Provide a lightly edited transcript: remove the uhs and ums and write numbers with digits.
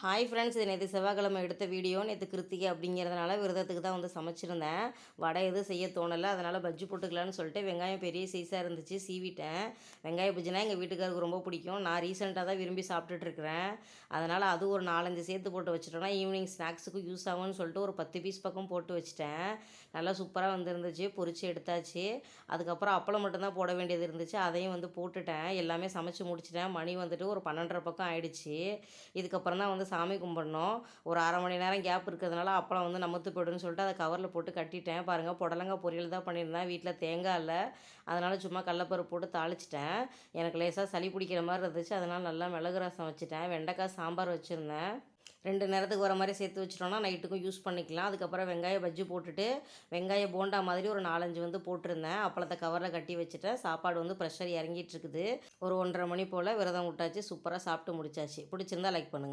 Hi friends, இது நேற்று செவ்வாய்க்கிழமை எடுத்த வீடியோ. நேற்று கிருத்திகை அப்படிங்கிறதுனால விரதத்துக்கு தான் வந்து சமைச்சிருந்தேன். வடை எதுவும் செய்ய தோணலை, அதனால் பஜ்ஜி போட்டுக்கலான்னு சொல்லிட்டு வெங்காயம் பெரிய சைஸாக இருந்துச்சு, சீவிட்டேன். வெங்காய பஜ்ஜினா எங்கள் வீட்டுக்காருக்கு ரொம்ப பிடிக்கும். நான் ரீசெண்டாக தான் விரும்பி சாப்பிட்டுட்ருக்குறேன். அதனால் அது ஒரு 4-5 சேர்த்து போட்டு வச்சுட்டோன்னா ஈவினிங் ஸ்நாக்ஸுக்கு யூஸ் ஆகும்னு சொல்லிட்டு ஒரு 10 பீஸ் பக்கம் போட்டு வச்சுட்டேன். நல்லா சூப்பராக வந்துருந்துச்சு, பொரிச்சு எடுத்தாச்சு. அதுக்கப்புறம் அப்பளம் மட்டும்தான் போட வேண்டியது இருந்துச்சு, அதையும் வந்து போட்டுட்டேன். எல்லாமே சமைச்சு முடிச்சிட்டேன். மணி வந்துட்டு ஒரு 12:30 பக்கம் ஆயிடுச்சு. இதுக்கப்புறம் தான் வந்து சாமி கும்பிடணும். ஒரு அரை மணி நேரம் கேப் இருக்கிறதுனால அப்பளம் வந்து நமத்து போய்டுன்னு சொல்லிட்டு அதை கவரில் போட்டு கட்டிட்டேன். பாருங்கள், புடலங்காய் பொரியல் தான் பண்ணியிருந்தேன். வீட்டில் தேங்காய் இல்லை, அதனால் சும்மா கடலப்பருப்பு போட்டு தாளிச்சிட்டேன். எனக்கு லேசாக சளி பிடிக்கிற மாதிரி இருந்துச்சு, அதனால் நல்லா மிளகு ரசம் வச்சுட்டேன். வெண்டைக்காய் சாம்பார் வச்சுருந்தேன். 2 நேரத்துக்கு வர மாதிரி சேர்த்து வச்சிட்டோம்னா நைட்டுக்கும் யூஸ் பண்ணிக்கலாம். அதுக்கப்புறம் வெங்காய பஜ்ஜி போட்டுட்டு வெங்காய போண்டா மாதிரி ஒரு 4-5 வந்து போட்டிருந்தேன். அப்பளத்தை கவரில் கட்டி வச்சுட்டேன். சாப்பாடு வந்து ப்ரெஷர் இறங்கிட்டு இருக்குது. ஒரு 1:30 மணி போல் விரதம் விட்டாச்சு. சூப்பராக சாப்பிட்டு முடிச்சாச்சு. பிடிச்சிருந்தா லைக் பண்ணுங்கள்.